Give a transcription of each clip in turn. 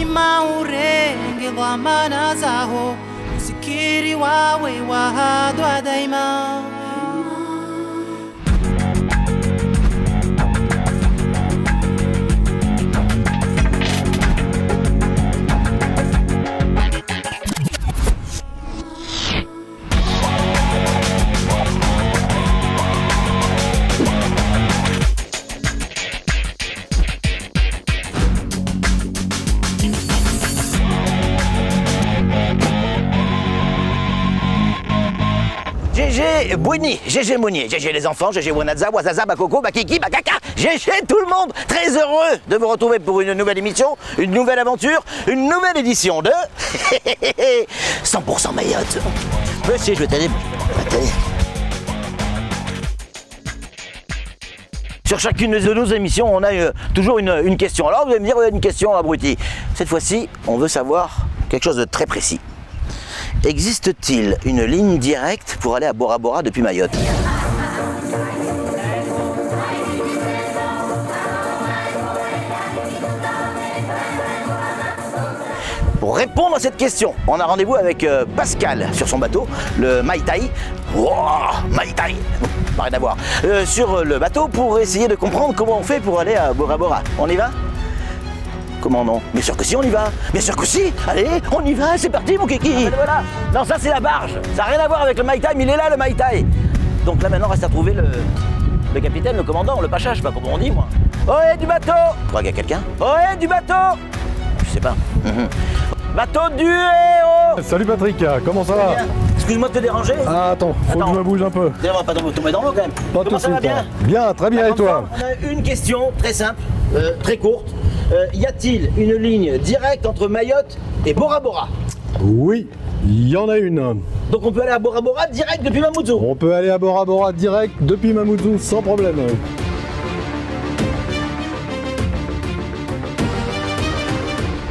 daima urenge dhamana zao, usikiri wawe wahadwa daima. GG Bouni, GG Mounier, GG les enfants, GG Wanaza, Wazaza, Bakoko, Bakiki, Bakaka, GG tout le monde. Très heureux de vous retrouver pour une nouvelle émission, une nouvelle aventure, une nouvelle édition de 100% Mayotte. Monsieur, je vais t'aider. Sur chacune de nos émissions, on a toujours une question. Alors vous allez me dire, vous avez une question, abruti. Cette fois-ci, on veut savoir quelque chose de très précis. Existe-t-il une ligne directe pour aller à Bora Bora depuis Mayotte? Pour répondre à cette question, on a rendez-vous avec Pascal sur son bateau, le Mai Tai. Wow, Mai Tai, pas rien à voir. Sur le bateau pour essayer de comprendre comment on fait pour aller à Bora Bora. On y va? Comment non? Bien sûr que si, on y va. Bien sûr que si. Allez, on y va, c'est parti mon kiki. Ah, voilà. Non, ça c'est la barge. Ça n'a rien à voir avec le Mai Tai, mais il est là le Mai Tai. Donc là maintenant, reste à trouver le capitaine, le commandant, le pacha, je sais pas comment on dit moi. Ohé du bateau. Je crois qu'il y a quelqu'un. Ohé du bateau. Je sais pas. Bateau du héros. Salut Patrick, comment ça va? Excuse-moi de te déranger. Ah attends, faut que je me bouge un peu. On va pas tomber dans l'eau quand même. Pas Comment ça va bien? Bien, très bien, et toi? On a une question très simple, très courte. Y a-t-il une ligne directe entre Mayotte et Bora Bora? Oui, il y en a une. Donc on peut aller à Bora Bora direct depuis Mamoudzou? On peut aller à Bora Bora direct depuis Mamoudzou sans problème.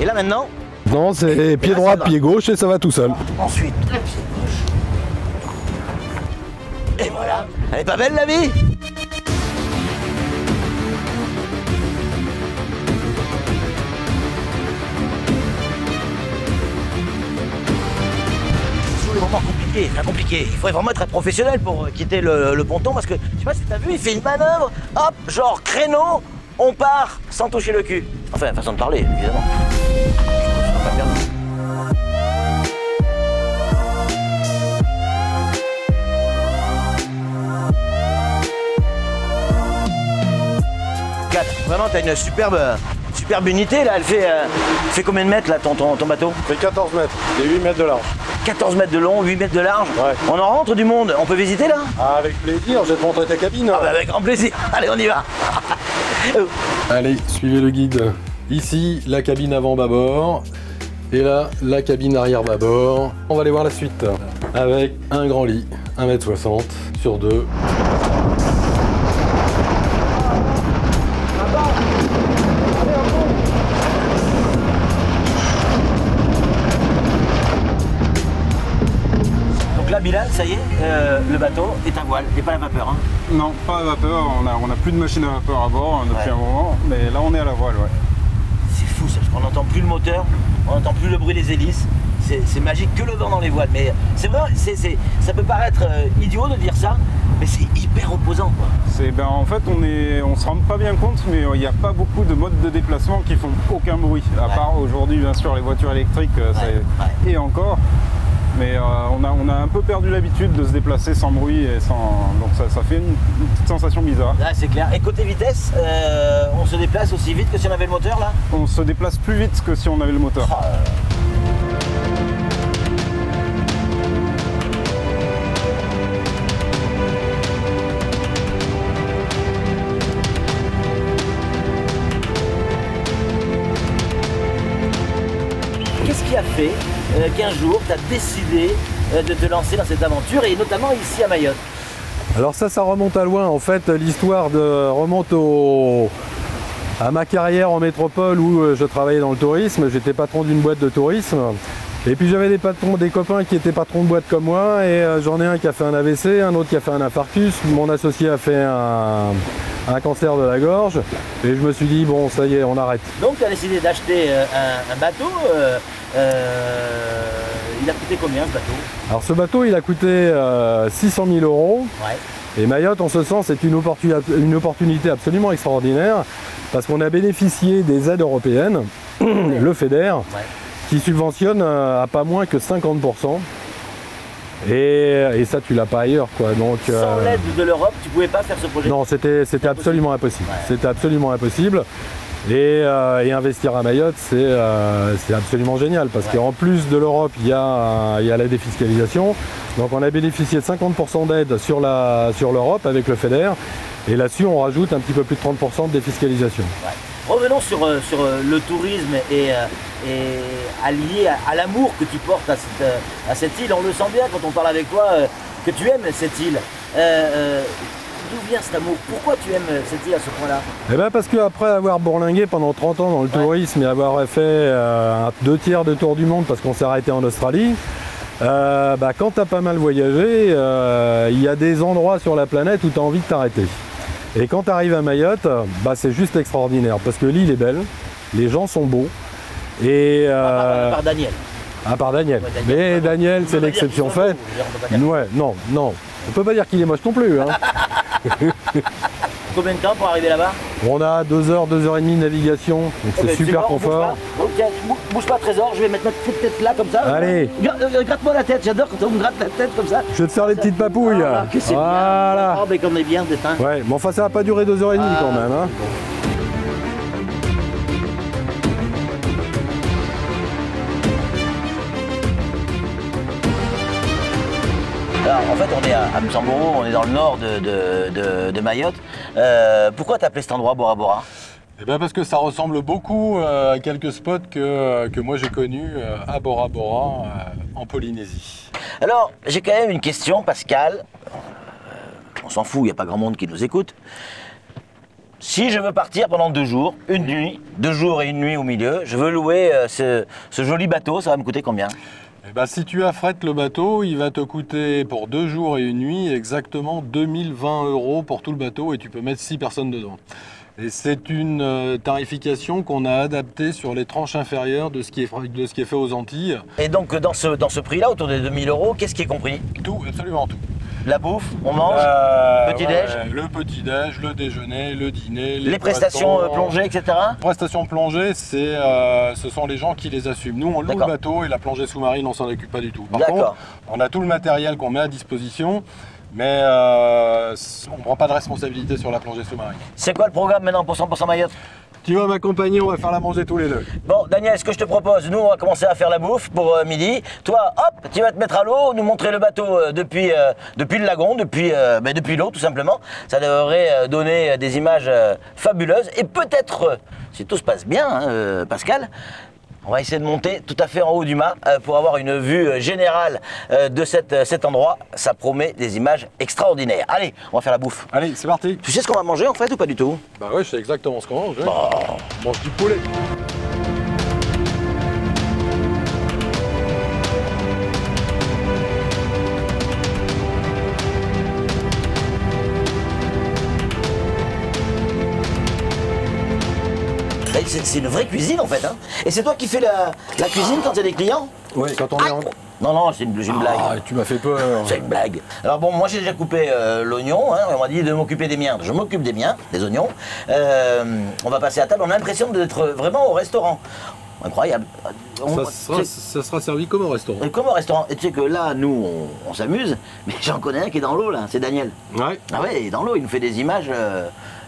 Et là maintenant? Non, c'est pied droit, pied gauche et ça va tout seul. Ensuite, pied gauche. Et voilà. Elle est pas belle la vie? C'est vraiment compliqué, très compliqué. Il faudrait vraiment être professionnel pour quitter le ponton parce que, je sais pas si t'as vu, il fait une manœuvre, hop, genre créneau, on part sans toucher le cul. Enfin, façon de parler, évidemment. Pas perdu. Vraiment, t'as une superbe unité là. Elle fait combien de mètres là ton bateau? Elle fait 14 mètres et 8 mètres de large. 14 mètres de long, 8 mètres de large. Ouais. On en rentre du monde. On peut visiter là? Ah, avec plaisir, je vais te montrer ta cabine. Ah bah avec grand plaisir. Allez, on y va. Allez, suivez le guide. Ici, la cabine avant bâbord. Et là, la cabine arrière bâbord. On va aller voir la suite. Avec un grand lit, 1,60 m sur 2. Bilal, ça y est, le bateau est à voile, et pas à la vapeur. Hein. Non, pas à vapeur, on a plus de machine à vapeur à bord depuis un moment, mais là on est à la voile, ouais. C'est fou ça, parce qu'on n'entend plus le moteur, on n'entend plus le bruit des hélices, c'est magique que le vent dans les voiles, mais c'est vrai, ça peut paraître idiot de dire ça, mais c'est hyper reposant quoi. En fait on se rend pas bien compte, mais il n'y a pas beaucoup de modes de déplacement qui font aucun bruit, à part aujourd'hui bien sûr les voitures électriques, et encore. Mais on a un peu perdu l'habitude de se déplacer sans bruit et sans. Donc ça fait une petite sensation bizarre. Là c'est clair. Et côté vitesse, on se déplace aussi vite que si on avait le moteur là? On se déplace plus vite que si on avait le moteur. Qu'est-ce qui a fait qu'un jour tu as décidé de te lancer dans cette aventure et notamment ici à Mayotte? Alors ça remonte à loin. En fait, l'histoire remonte à ma carrière en métropole où je travaillais dans le tourisme. J'étais patron d'une boîte de tourisme. Et puis j'avais des copains qui étaient patrons de boîte comme moi. Et j'en ai un qui a fait un AVC, un autre qui a fait un infarctus. Mon associé a fait un cancer de la gorge. Et je me suis dit, bon, ça y est, on arrête. Donc tu as décidé d'acheter un bateau. Il a coûté combien ce bateau? Alors ce bateau, il a coûté 600 000 €. Ouais. Et Mayotte, en ce sens, c'est une opportunité absolument extraordinaire parce qu'on a bénéficié des aides européennes, le FEDER, qui subventionne à pas moins que 50%. Et ça, tu l'as pas ailleurs, quoi. Donc, sans l'aide de l'Europe, tu pouvais pas faire ce projet? Non, c'était absolument impossible. Ouais. C'était absolument impossible. Et investir à Mayotte, c'est absolument génial parce qu'en plus de l'Europe, il y a la défiscalisation. Donc on a bénéficié de 50% d'aide sur l'Europe avec le FEDER. Et là-dessus, on rajoute un petit peu plus de 30% de défiscalisation. Ouais. Revenons sur le tourisme et allié à l'amour que tu portes à cette île. On le sent bien quand on parle avec toi que tu aimes cette île. D'où vient cet amour? Pourquoi tu aimes cette île à ce point-là? Eh bien parce qu'après avoir bourlingué pendant 30 ans dans le tourisme et avoir fait 2 tiers de tour du monde parce qu'on s'est arrêté en Australie, quand tu as pas mal voyagé, il y a des endroits sur la planète où tu as envie de t'arrêter. Et quand tu arrives à Mayotte, c'est juste extraordinaire parce que l'île est belle, les gens sont beaux. Et, à part Daniel. À part Daniel. Ouais, Mais Daniel, c'est l'exception faite. Ouais, non. On peut pas dire qu'il est moche non plus. Hein. Combien de temps pour arriver là-bas? On a 2 heures, 2 heures et demie de navigation, donc c'est super confort. Tiens, bouge pas Trésor, je vais mettre notre petite tête là comme ça. Allez. Gratte-moi la tête, j'adore quand on me gratte la tête comme ça. Je vais te faire les petites papouilles. Que c'est voilà. bien. Oh, mais qu'on est bien déteint. Ouais, mais enfin ça va pas durer 2 heures et demie quand même. Hein. Alors, en fait, on est à Msamboro, on est dans le nord de Mayotte. Pourquoi t'as appelé cet endroit Bora Bora? Eh bien parce que ça ressemble beaucoup à quelques spots que moi j'ai connus à Bora Bora, en Polynésie. Alors, j'ai quand même une question, Pascal. On s'en fout, il n'y a pas grand monde qui nous écoute. Si je veux partir pendant 2 jours, une nuit, 2 jours et une nuit au milieu, je veux louer ce joli bateau, ça va me coûter combien? Eh ben, si tu affrètes le bateau, il va te coûter pour 2 jours et une nuit exactement 2020 € pour tout le bateau et tu peux mettre 6 personnes dedans. Et c'est une tarification qu'on a adaptée sur les tranches inférieures de ce qui est fait aux Antilles. Et donc dans ce prix-là, autour des 2000 €, qu'est-ce qui est compris? Tout, absolument tout. La bouffe, on mange, petit-déj, ouais, le petit-déj, le déjeuner, le dîner, les prestations plongées, etc. Prestations plongées, ce sont les gens qui les assument. Nous, on loue le bateau et la plongée sous-marine, on s'en occupe pas du tout. Par contre, on a tout le matériel qu'on met à disposition, mais on ne prend pas de responsabilité sur la plongée sous-marine. C'est quoi le programme maintenant pour 100% Mayotte? Tu vas m'accompagner, on va faire la manger tous les deux. Bon, Daniel, ce que je te propose, nous on va commencer à faire la bouffe pour midi. Toi, hop, tu vas te mettre à l'eau, nous montrer le bateau depuis le lagon, depuis l'eau tout simplement. Ça devrait donner des images fabuleuses. Et peut-être, si tout se passe bien, hein, Pascal, on va essayer de monter tout à fait en haut du mât pour avoir une vue générale de cet endroit. Ça promet des images extraordinaires. Allez, on va faire la bouffe. Allez, c'est parti. Tu sais ce qu'on va manger en fait ou pas du tout? Bah ouais, je sais exactement ce qu'on mange. Bon. On mange du poulet. C'est une vraie cuisine en fait. Hein. Et c'est toi qui fais la cuisine quand il y a des clients? Oui, quand on est en... Non, c'est une blague. Ah, tu m'as fait peur. C'est une blague. Alors bon, moi j'ai déjà coupé l'oignon, hein, on m'a dit de m'occuper des miens. Je m'occupe des miens, des oignons. On va passer à table, on a l'impression d'être vraiment au restaurant. Incroyable. Ça sera servi comme au restaurant. Comme au restaurant. Et tu sais que là, nous, on s'amuse, mais j'en connais un qui est dans l'eau là, c'est Daniel. Ouais. Ah ouais, il est dans l'eau, il nous fait des images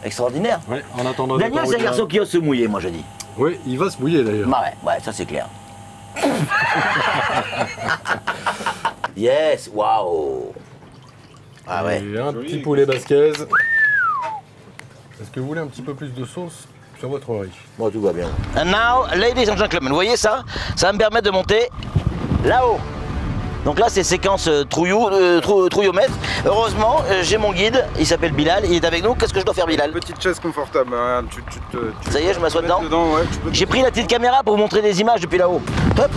extraordinaires. Ouais, en attendant. Daniel, c'est un garçon qui ose se mouiller, moi je dis. Oui, il va se mouiller d'ailleurs. Bah ouais, ça c'est clair. Yes, waouh. Ah ouais. Et un petit poulet basquez. Est-ce que vous voulez un petit peu plus de sauce sur votre riz? Bon, tout va bien. And now, ladies and gentlemen, vous voyez ça? Ça va me permettre de monter là-haut. Donc là, c'est séquence trouillomètre. Heureusement, j'ai mon guide, il s'appelle Bilal, il est avec nous. Qu'est-ce que je dois faire, Bilal? Petite chaise confortable. Hein. Ça y est, je m'assois dedans, ouais, j'ai pris la petite caméra pour vous montrer des images depuis là-haut. Top.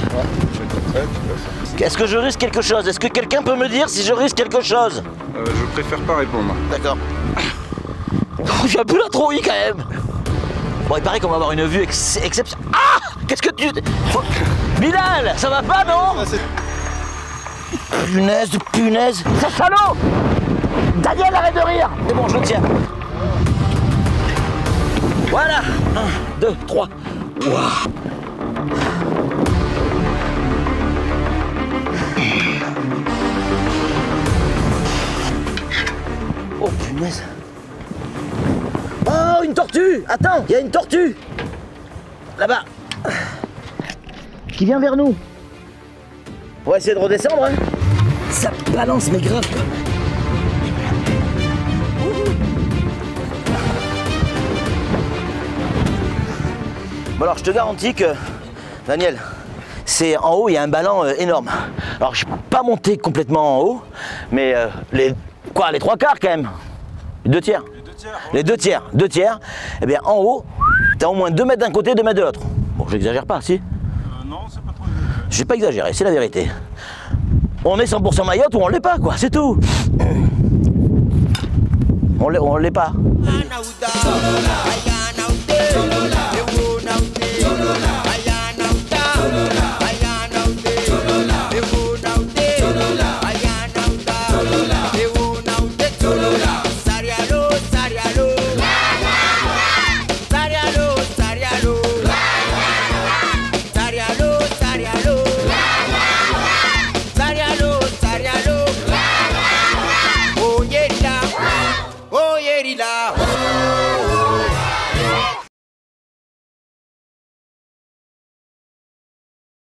Est-ce que je risque quelque chose? Est-ce que quelqu'un peut me dire si je risque quelque chose? Je préfère pas répondre. D'accord. J'ai un peu la trouille quand même. Bon, il paraît qu'on va avoir une vue exceptionnelle. Ah! Qu'est-ce que tu... Bilal, ça va pas, non? Punaise de punaise. Ça salaud! Daniel, arrête de rire. C'est bon, je le tiens. Voilà. 1, 2, 3. Wow. Oh punaise. Oh, une tortue. Attends, il y a une tortue. Là-bas. Qui vient vers nous. On va essayer de redescendre. Hein. Ça balance mais grave. Bon alors je te garantis que, Daniel, c'est en haut, il y a un ballon énorme. Alors je ne suis pas monté complètement en haut, mais les 3 quarts quand même. Les 2 tiers. Les 2 tiers. 2 tiers. Eh bien en haut, tu as au moins 2 mètres d'un côté, 2 mètres de l'autre. Bon, j'exagère pas, si? Non, c'est pas trop exagéré. J'ai pas exagéré, c'est la vérité. On est 100% Mayotte ou on l'est pas, quoi, c'est tout. On l'est pas.